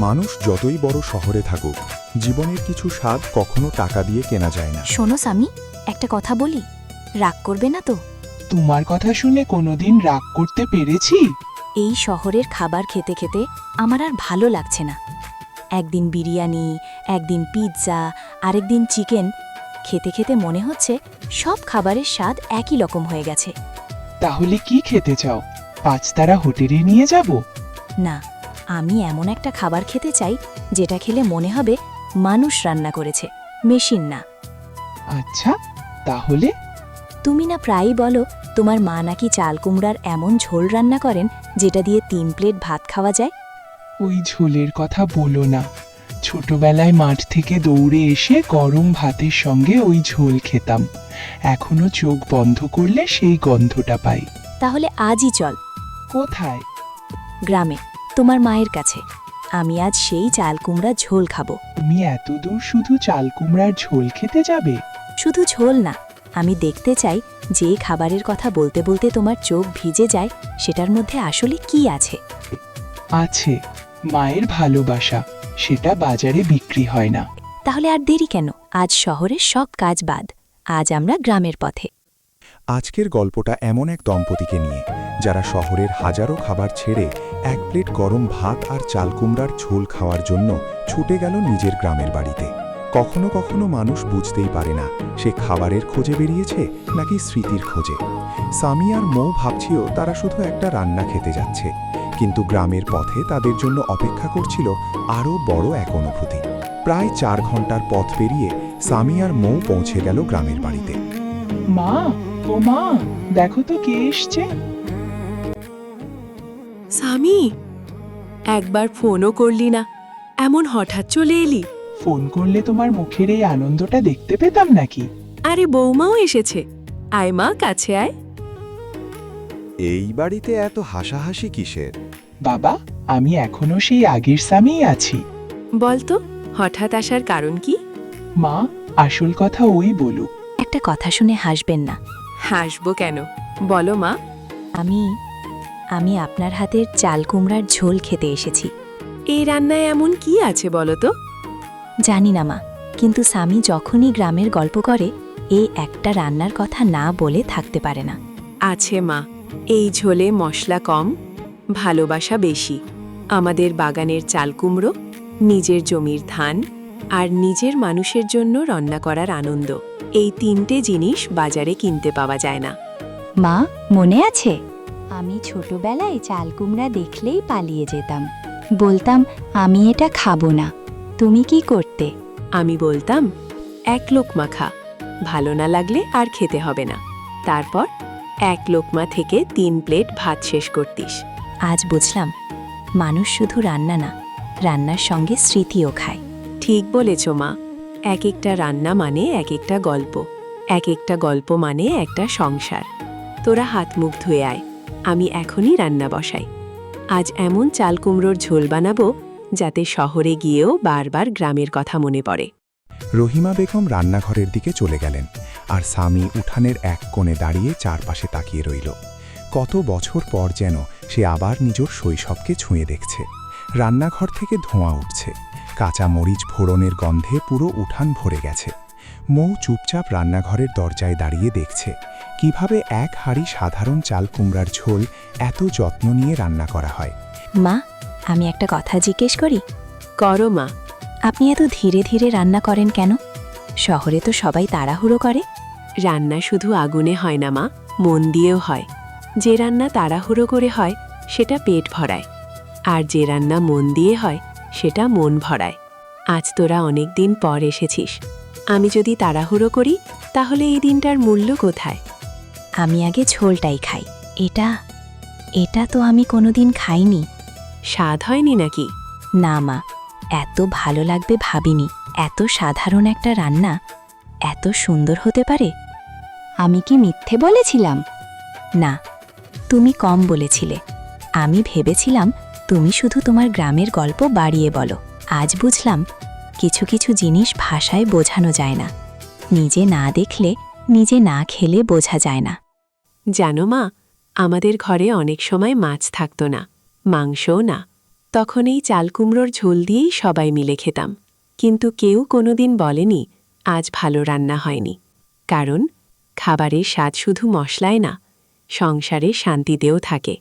মানুষ যতই বড় শহরে থাকুক, জীবনের কিছু স্বাদ কখনো টাকা দিয়ে কেনা যায় না। শোনো সামি, একটা কথা বলি, রাগ করবে না তো? তোমার কথা শুনে কোনোদিন রাগ করতে পেরেছি? এই শহরের খাবার খেতে খেতে আমার আর ভালো লাগছে না। একদিন বিরিয়ানি, একদিন পিৎজা, আরেকদিন চিকেন। খেতে খেতে মনে হচ্ছে সব খাবারের স্বাদ একই রকম হয়ে গেছে। তাহলে কি খেতে চাও? 5 তারা হোটেলে নিয়ে যাব? না, আমি এমন একটা খাবার খেতে চাই যেটা খেলে মনে হবে মানুষ রান্না করেছে, মেশিন না। আচ্ছা, তাহলে? তুমি না প্রায়ই বলো তোমার মা নাকি চাল কুমড়ার এমন ঝোল রান্না করেন যেটা দিয়ে 3 প্লেট ভাত খাওয়া যায়। ওই ঝোলের কথা বলো না। ছোটবেলায় মাঠ থেকে দৌড়ে এসে গরম ভাতের সঙ্গে ওই ঝোল খেতাম। এখনো চোখ বন্ধ করলে সেই গন্ধটা পাই। তাহলে আজই চল। কোথায়? গ্রামে, তোমার মায়ের কাছে। আমি আজ সেই চাল কুমড়া ঝোল খাবো। তুমি এত দূর শুধু চাল কুমড়ার ঝোল খেতে যাবে? শুধু ঝোল না, আমি দেখতে চাই যে খাবারের কথা বলতে বলতে তোমার চোখ ভিজে যায় সেটার মধ্যে আসলে কি আছে। আছে, মায়ের ভালোবাসা। সেটা বাজারে বিক্রি হয় না। তাহলে আর দেরি কেন? আজ শহরের সব কাজ বাদ, আজ আমরা গ্রামের পথে। আজকের গল্পটা এমন এক দম্পতিকে নিয়ে, যারা শহরের হাজারো খাবার ছেড়ে 1 প্লেট গরম ভাত আর চাল কুমড়ার ঝোল খাওয়ার জন্য ছুটে গেল নিজের গ্রামের বাড়িতে। কখনো কখনো মানুষ বুঝতেই পারে না সে খাবারের খোঁজে বেরিয়েছে নাকি স্মৃতির খোঁজে। সামি আর মৌ ভাবছিল তারা শুধু একটা রান্না খেতে যাচ্ছে, কিন্তু গ্রামের পথে তাদের জন্য অপেক্ষা করছিল আরও বড় এক অনুভূতি। প্রায় 4 ঘন্টার পথ পেরিয়ে সামি আর মৌ পৌঁছে গেল গ্রামের বাড়িতে। মা, ও মা, দেখো তো কে এসছে। সামি, একবার ফোনও করলি না, এমন হঠাৎ চলে এলি? ফোন করলে তোমার মুখের এই আনন্দটা দেখতে পেতাম নাকি? আরে বৌমাও এসেছে। আয় মা, কাছে আয়। এই বাড়িতে এত হাসাহাসি কিসের? বাবা, আমি এখনো সেই আগের স্বামীই আছি। বলতো, হঠাৎ আসার কারণ কি? মা, আসল কথা ওই বলুক। একটা কথা শুনে হাসবেন না। হাসবো কেন, বলো মা। আমি আপনার হাতের চাল কুমড়ার ঝোল খেতে এসেছি। এই রান্নায় এমন কি আছে বলো তো? জানি না মা, কিন্তু সামি যখনই গ্রামের গল্প করে এই একটা রান্নার কথা না বলে থাকতে পারে না। আছে মা, এই ঝোলে মশলা কম, ভালোবাসা বেশি। আমাদের বাগানের চাল কুমড়ো, নিজের জমির ধান আর নিজের মানুষের জন্য রান্না করার আনন্দ। এই 3টে জিনিস বাজারে কিনতে পাওয়া যায় না। মা, মনে আছে আমি ছোটবেলায় চাল কুমড়া দেখলেই পালিয়ে যেতাম, বলতাম আমি এটা খাবো না। তুমি কি করতে? আমি বলতাম, 1 লোকমা খা, ভালো না লাগলে আর খেতে হবে না। তারপর 1 লোকমা থেকে 3 প্লেট ভাত শেষ করতিস। আজ বুঝলাম, মানুষ শুধু রান্না না, রান্নার সঙ্গে স্মৃতিও খায়। ঠিক বলেছ মা, এক একটা রান্না মানে এক একটা গল্প, এক একটা গল্প মানে একটা সংসার। তোরা হাত মুখ ধুয়ে আয়, আমি এখনই রান্না বসাই। আজ এমন চাল কুমড়োর ঝোল বানাবো যাতে শহরে গিয়েও বারবার গ্রামের কথা মনে পড়ে। রহিমা বেগম রান্নাঘরের দিকে চলে গেলেন, আর সামি উঠানের এক কোণে দাঁড়িয়ে চারপাশে তাকিয়ে রইল। কত বছর পর যেন সে আবার নিজের শৈশবকে ছুঁয়ে দেখছে। রান্নাঘর থেকে ধোঁয়া উঠছে, কাঁচা মরিচ ফোড়নের গন্ধে পুরো উঠান ভরে গেছে। মৌ চুপচাপ রান্নাঘরের দরজায় দাঁড়িয়ে দেখছে কিভাবে এক হাঁড়ি সাধারণ চাল কুমড়ার ঝোল এত যত্ন নিয়ে রান্না করা হয়। মা, আমি একটা কথা জিজ্ঞেস করি? করো মা। আপনি এত ধীরে ধীরে রান্না করেন কেন? শহরে তো সবাই তাড়াহুড়ো করে। রান্না শুধু আগুনে হয় না মা, মন দিয়েও হয়। যে রান্না তাড়াহুড়ো করে হয় সেটা পেট ভরায়, আর যে রান্না মন দিয়ে হয় সেটা মন ভরায়। আজ তোরা অনেক দিন পর এসেছিস। আমি যদি তাড়াহুড়ো করি তাহলে এই দিনটার মূল্য কোথায়? আমি আগে ঝোলটাই খাই। এটা তো আমি কোনোদিন খাইনি। স্বাদ হয়নি নাকি? না মা, এত ভালো লাগবে ভাবিনি। এত সাধারণ একটা রান্না এত সুন্দর হতে পারে। আমি কি মিথ্যে বলেছিলাম? না, তুমি কম বলেছিলে। আমি ভেবেছিলাম তুমি শুধু তোমার গ্রামের গল্প বাড়িয়ে বলো। আজ বুঝলাম, কিছু কিছু জিনিস ভাষায় বোঝানো যায় না। নিজে না দেখলে, নিজে না খেলে বোঝা যায় না। জানো মা, আমাদের ঘরে অনেক সময় মাছ থাকতো না, মাংসও না। তখন এই চালকুমড়োর ঝোল দিয়েই সবাই মিলে খেতাম, কিন্তু কেউ কোনোদিন বলেনি আজ ভালো রান্না হয়নি, কারণ খাবারের স্বাদ শুধু মশলায় না, সংসারে শান্তিতেও থাকে।